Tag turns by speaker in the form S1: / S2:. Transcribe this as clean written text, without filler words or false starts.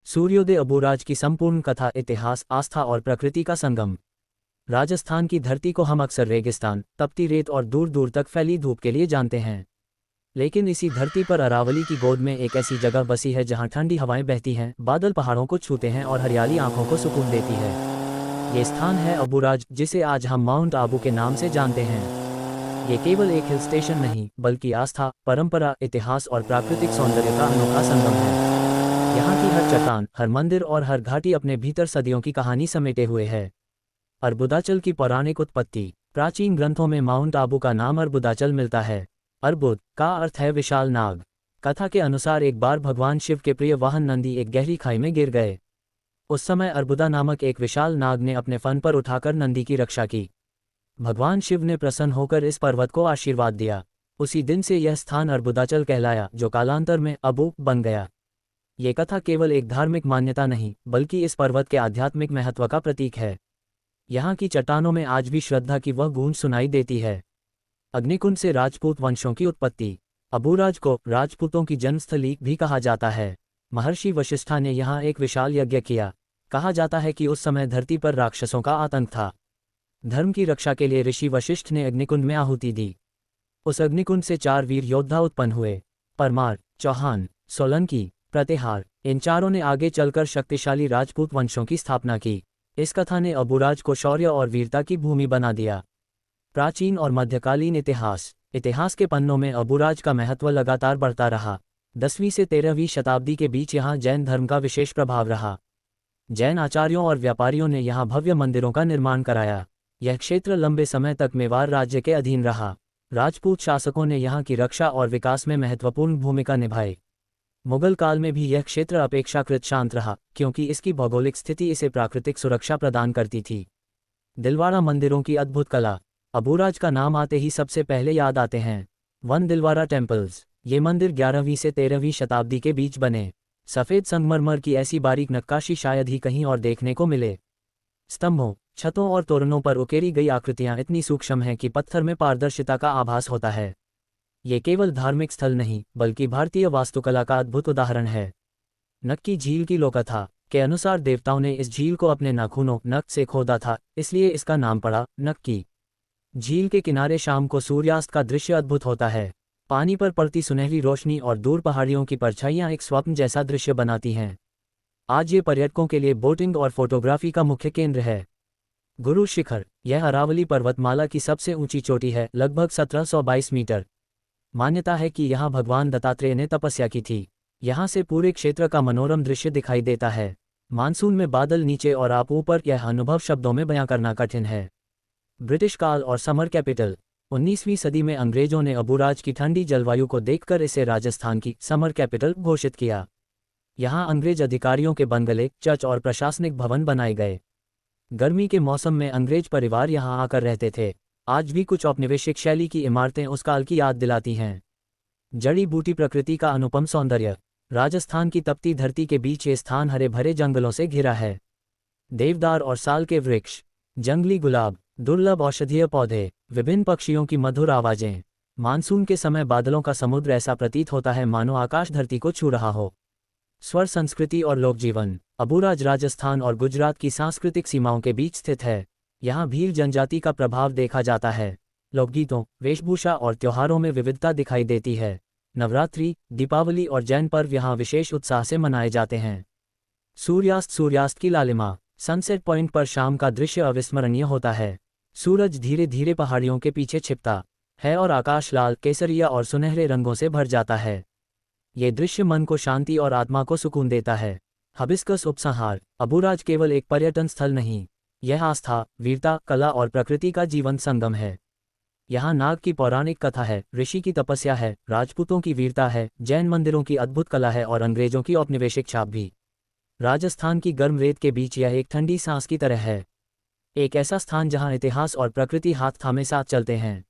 S1: सूर्योदय अबूराज की संपूर्ण कथा इतिहास, आस्था और प्रकृति का संगम। राजस्थान की धरती को हम अक्सर रेगिस्तान, तपती रेत और दूर दूर तक फैली धूप के लिए जानते हैं। लेकिन इसी धरती पर अरावली की गोद में एक ऐसी जगह बसी है जहां ठंडी हवाएं बहती हैं, बादल पहाड़ों को छूते हैं और हरियाली आंखों को सुकून देती है। ये स्थान है अबूराज, जिसे आज हम माउंट आबू के नाम से जानते हैं। ये केवल एक हिल स्टेशन नहीं, बल्कि आस्था, परंपरा, इतिहास और प्राकृतिक सौंदर्य का अनोखा संगम है। यहाँ की हर चट्टान, हर मंदिर और हर घाटी अपने भीतर सदियों की कहानी समेटे हुए है। अर्बुदाचल की पौराणिक उत्पत्ति। प्राचीन ग्रंथों में माउंट आबू का नाम अर्बुदाचल मिलता है। अर्बुद का अर्थ है विशाल नाग। कथा के अनुसार एक बार भगवान शिव के प्रिय वाहन नंदी एक गहरी खाई में गिर गए। उस समय अर्बुदा नामक एक विशाल नाग ने अपने फन पर उठाकर नंदी की रक्षा की। भगवान शिव ने प्रसन्न होकर इस पर्वत को आशीर्वाद दिया। उसी दिन से यह स्थान अर्बुदाचल कहलाया, जो कालांतर में अबू बन गया। ये कथा केवल एक धार्मिक मान्यता नहीं, बल्कि इस पर्वत के आध्यात्मिक महत्व का प्रतीक है। यहाँ की चट्टानों में आज भी श्रद्धा की वह गूंज सुनाई देती है। अग्निकुंड से राजपूत वंशों की उत्पत्ति। अबूराज को राजपूतों की जन्मस्थली भी कहा जाता है। महर्षि वशिष्ठा ने यहाँ एक विशाल यज्ञ किया। कहा जाता है कि उस समय धरती पर राक्षसों का आतंक था। धर्म की रक्षा के लिए ऋषि वशिष्ठ ने अग्निकुंड में आहुति दी। उस अग्निकुंड से 4 वीर योद्धा उत्पन्न हुए: परमार, चौहान, सोलंकी, प्रतिहार। इन चारों ने आगे चलकर शक्तिशाली राजपूत वंशों की स्थापना की। इस कथा ने अबूराज को शौर्य और वीरता की भूमि बना दिया। प्राचीन और मध्यकालीन इतिहास। इतिहास के पन्नों में अबूराज का महत्व लगातार बढ़ता रहा। 10वीं से 13वीं शताब्दी के बीच यहाँ जैन धर्म का विशेष प्रभाव रहा। जैन आचार्यों और व्यापारियों ने यहाँ भव्य मंदिरों का निर्माण कराया। यह क्षेत्र लंबे समय तक मेवाड़ राज्य के अधीन रहा। राजपूत शासकों ने यहाँ की रक्षा और विकास में महत्वपूर्ण भूमिका निभाई। मुगल काल में भी यह क्षेत्र अपेक्षाकृत शांत रहा, क्योंकि इसकी भौगोलिक स्थिति इसे प्राकृतिक सुरक्षा प्रदान करती थी। दिलवाड़ा मंदिरों की अद्भुत कला। अबूराज का नाम आते ही सबसे पहले याद आते हैं वन दिलवाड़ा टेम्पल्स। ये मंदिर 11वीं से 13वीं शताब्दी के बीच बने। सफ़ेद संगमरमर की ऐसी बारीक नक्काशी शायद ही कहीं और देखने को मिले। स्तंभों, छतों और तोरणों पर उकेरी गई आकृतियां इतनी सूक्ष्म हैं कि पत्थर में पारदर्शिता का आभास होता है। ये केवल धार्मिक स्थल नहीं, बल्कि भारतीय वास्तुकला का अद्भुत उदाहरण है। नक्की झील की लोककथा के अनुसार देवताओं ने इस झील को अपने नाखूनों नख से खोदा था, इसलिए इसका नाम पड़ा नक्की। झील के किनारे शाम को सूर्यास्त का दृश्य अद्भुत होता है। पानी पर पड़ती सुनहरी रोशनी और दूर पहाड़ियों की परछाइयां एक स्वप्न जैसा दृश्य बनाती हैं। आज ये पर्यटकों के लिए बोटिंग और फोटोग्राफी का मुख्य केंद्र है। गुरु शिखर। यह अरावली पर्वतमाला की सबसे ऊंची चोटी है, लगभग 1722 मीटर। मान्यता है कि यहाँ भगवान दत्तात्रेय ने तपस्या की थी। यहाँ से पूरे क्षेत्र का मनोरम दृश्य दिखाई देता है। मानसून में बादल नीचे और आप ऊपर, यह अनुभव शब्दों में बयां करना कठिन है। ब्रिटिश काल और समर कैपिटल। 19वीं सदी में अंग्रेजों ने अबूराज की ठंडी जलवायु को देखकर इसे राजस्थान की समर कैपिटल घोषित किया। यहाँ अंग्रेज अधिकारियों के बंगले, चर्च और प्रशासनिक भवन बनाए गए। गर्मी के मौसम में अंग्रेज परिवार यहाँ आकर रहते थे। आज भी कुछ औपनिवेशिक शैली की इमारतें उस काल की याद दिलाती हैं। जड़ी बूटी प्रकृति का अनुपम सौंदर्य। राजस्थान की तपती धरती के बीच ये स्थान हरे भरे जंगलों से घिरा है। देवदार और साल के वृक्ष, जंगली गुलाब, दुर्लभ औषधीय पौधे, विभिन्न पक्षियों की मधुर आवाजें। मानसून के समय बादलों का समुद्र ऐसा प्रतीत होता है मानो आकाश धरती को छू रहा हो। स्वर संस्कृति और लोकजीवन। अबूराज राजस्थान और गुजरात की सांस्कृतिक सीमाओं के बीच स्थित है। यहाँ भील जनजाति का प्रभाव देखा जाता है। लोकगीतों, वेशभूषा और त्योहारों में विविधता दिखाई देती है। नवरात्रि, दीपावली और जैन पर्व यहाँ विशेष उत्साह से मनाए जाते हैं। सूर्यास्त की लालिमा। सनसेट पॉइंट पर शाम का दृश्य अविस्मरणीय होता है। सूरज धीरे धीरे पहाड़ियों के पीछे छिपता है और आकाश लाल, केसरिया और सुनहरे रंगों से भर जाता है। ये दृश्य मन को शांति और आत्मा को सुकून देता है। हबिस्कस उपसंहार। अबूराज केवल एक पर्यटन स्थल नहीं, यह आस्था, वीरता, कला और प्रकृति का जीवन संगम है। यहाँ नाग की पौराणिक कथा है, ऋषि की तपस्या है, राजपूतों की वीरता है, जैन मंदिरों की अद्भुत कला है और अंग्रेजों की औपनिवेशिक छाप भी। राजस्थान की गर्म रेत के बीच यह एक ठंडी सांस की तरह है। एक ऐसा स्थान जहाँ इतिहास और प्रकृति हाथ थामे साथ चलते हैं।